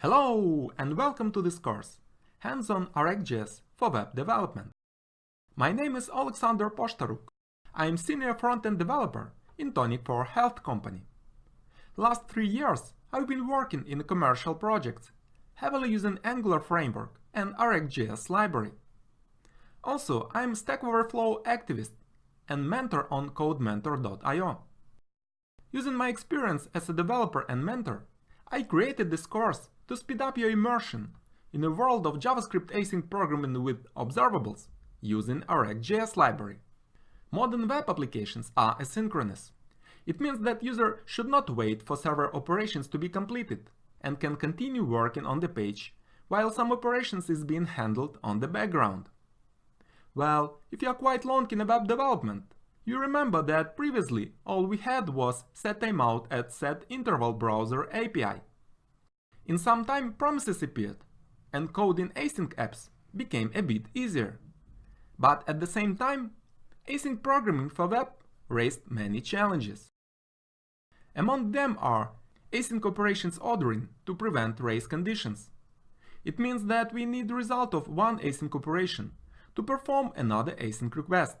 Hello and welcome to this course, Hands-on RxJS for Web Development. My name is Alexander Poshtaruk. I am Senior Front-End Developer in Tonic4 Health Company. Last 3 years I've been working in commercial projects, heavily using Angular framework and RxJS library. Also, I am Stack Overflow activist and mentor on CodeMentor.io. Using my experience as a developer and mentor, I created this course to speed up your immersion in a world of JavaScript async programming with observables using RxJS library. Modern web applications are asynchronous. It means that user should not wait for server operations to be completed and can continue working on the page while some operations is being handled on the background. Well, if you are quite long in web development, you remember that previously all we had was setTimeout at setIntervalBrowser API. In some time promises appeared, and coding async apps became a bit easier. But at the same time, async programming for web raised many challenges. Among them are async operations ordering to prevent race conditions. It means that we need the result of one async operation to perform another async request.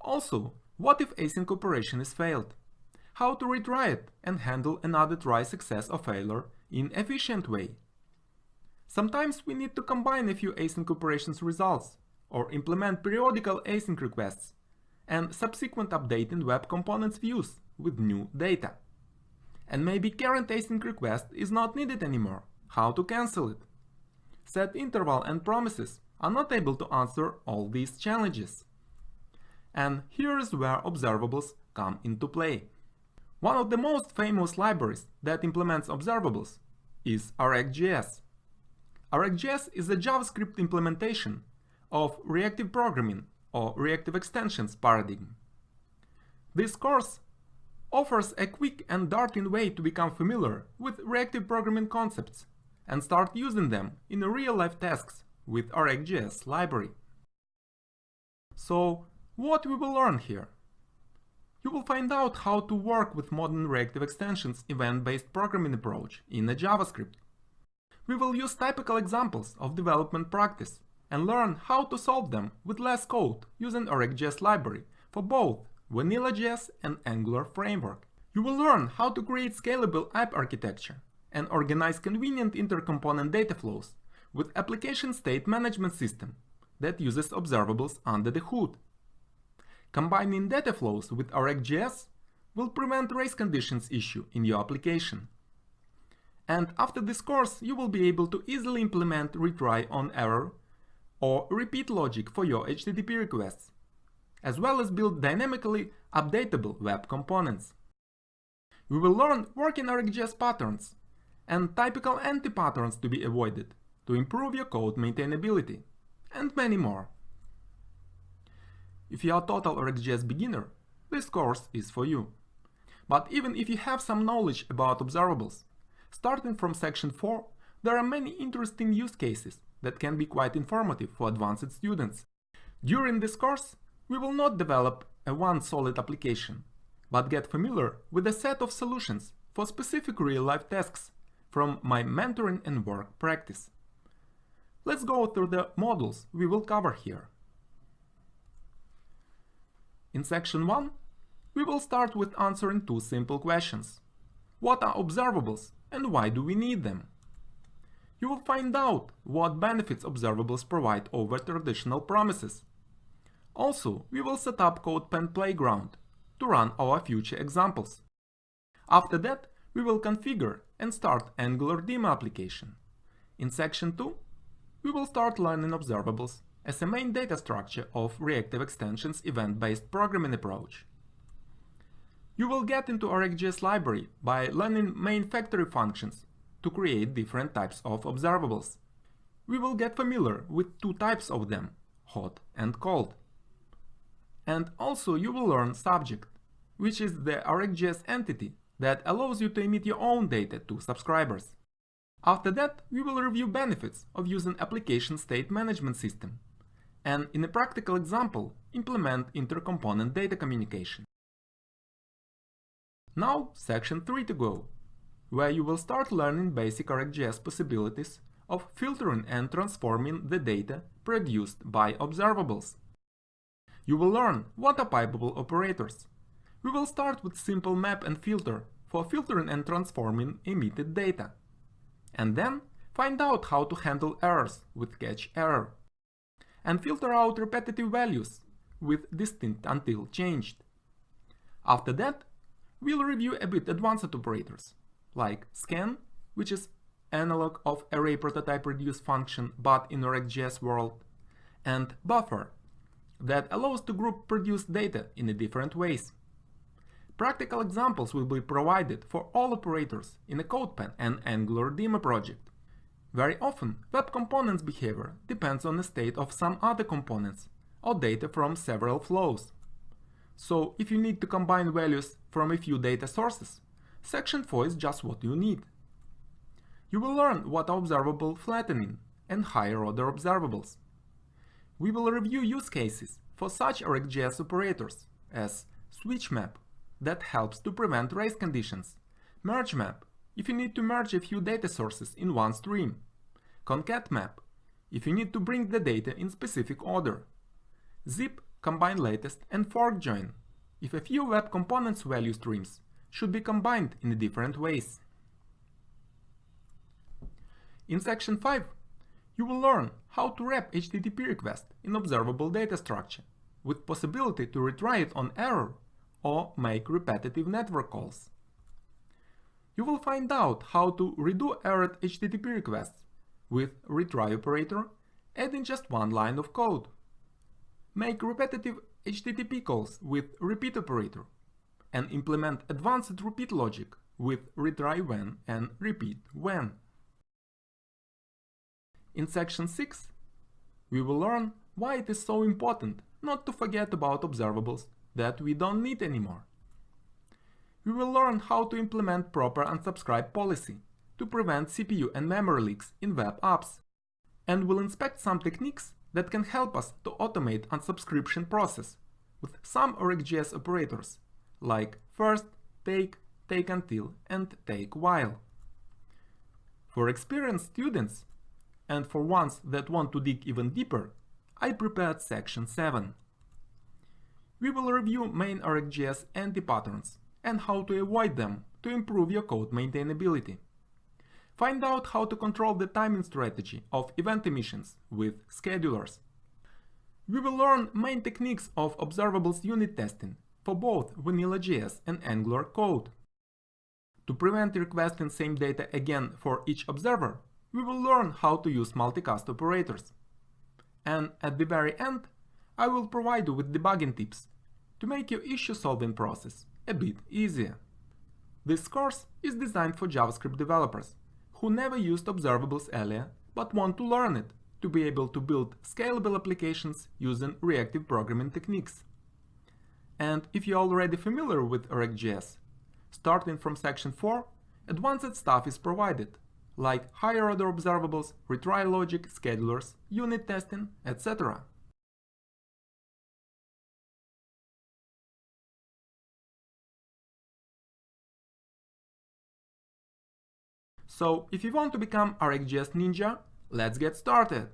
Also, what if async operation is failed? How to retry it and handle another try success or failure in an efficient way? Sometimes we need to combine a few async operations results or implement periodical async requests and subsequent updating web components views with new data. And maybe current async request is not needed anymore. How to cancel it? setInterval and promises are not able to answer all these challenges. And here is where observables come into play. One of the most famous libraries that implements observables is RxJS. RxJS is a JavaScript implementation of reactive programming or reactive extensions paradigm. This course offers a quick and darting way to become familiar with reactive programming concepts and start using them in real-life tasks with RxJS library. So, what we will learn here? You will find out how to work with modern reactive extensions event-based programming approach in a JavaScript. We will use typical examples of development practice and learn how to solve them with less code using RxJS library for both Vanilla.js and Angular framework. You will learn how to create scalable app architecture and organize convenient intercomponent data flows with application state management system that uses observables under the hood. Combining data flows with RxJS will prevent race conditions issue in your application. And after this course, you will be able to easily implement retry on error or repeat logic for your HTTP requests, as well as build dynamically updatable web components. We will learn working RxJS patterns and typical anti-patterns to be avoided to improve your code maintainability, and many more. If you are a total RxJS beginner, this course is for you. But even if you have some knowledge about observables, starting from section 4, there are many interesting use cases that can be quite informative for advanced students. During this course, we will not develop a one solid application, but get familiar with a set of solutions for specific real-life tasks from my mentoring and work practice. Let's go through the modules we will cover here. In section 1, we will start with answering two simple questions. What are observables and why do we need them? You will find out what benefits observables provide over traditional promises. Also, we will set up CodePen Playground to run our future examples. After that, we will configure and start Angular demo application. In section 2, we will start learning observables as a main data structure of reactive extensions event-based programming approach. You will get into RxJS library by learning main factory functions to create different types of observables. We will get familiar with two types of them, hot and cold. And also you will learn subject, which is the RxJS entity that allows you to emit your own data to subscribers. After that, we will review benefits of using application state management system, and in a practical example, implement intercomponent data communication. Now, section 3 to go. where you will start learning basic RxJS possibilities of filtering and transforming the data produced by observables. You will learn what are pipeable operators. We will start with simple map and filter for filtering and transforming emitted data, and then find out how to handle errors with catch error, and filter out repetitive values with distinct until changed. After that, we'll review a bit advanced operators, like scan, which is analog of array prototype reduce function but in RxJS world, and buffer, that allows to group produced data in different ways. Practical examples will be provided for all operators in a CodePen and Angular demo project. Very often, web components behavior depends on the state of some other components or data from several flows. So if you need to combine values from a few data sources, section 4 is just what you need. You will learn what are observable flattening and higher order observables. We will review use cases for such RxJS operators as switch map, that helps to prevent race conditions, merge map, if you need to merge a few data sources in one stream, concat map, if you need to bring the data in specific order, zip, combine latest, and fork join, if a few web components value streams should be combined in different ways. In section 5, you will learn how to wrap HTTP request in observable data structure, with possibility to retry it on error or make repetitive network calls. You will find out how to redo errored HTTP requests with retry operator, adding just one line of code. Make repetitive HTTP calls with repeat operator, and implement advanced repeat logic with retry when and repeat when. In section 6, we will learn why it is so important not to forget about observables that we don't need anymore. We will learn how to implement proper unsubscribe policy to prevent CPU and memory leaks in web apps, and will inspect some techniques that can help us to automate unsubscription process with some RxJS operators like first, take, take until, and take while. For experienced students, and for ones that want to dig even deeper, I prepared section 7. We will review main RxJS anti-patterns and how to avoid them to improve your code maintainability. Find out how to control the timing strategy of event emissions with schedulers. We will learn main techniques of observables unit testing for both Vanilla.js and Angular code. To prevent requesting same data again for each observer, we will learn how to use multicast operators. And at the very end, I will provide you with debugging tips to make your issue solving process a bit easier. This course is designed for JavaScript developers who never used observables earlier but want to learn it to be able to build scalable applications using reactive programming techniques. And if you're already familiar with RxJS, starting from section 4, advanced stuff is provided, like higher order observables, retry logic, schedulers, unit testing, etc. So, if you want to become RxJS Ninja, let's get started!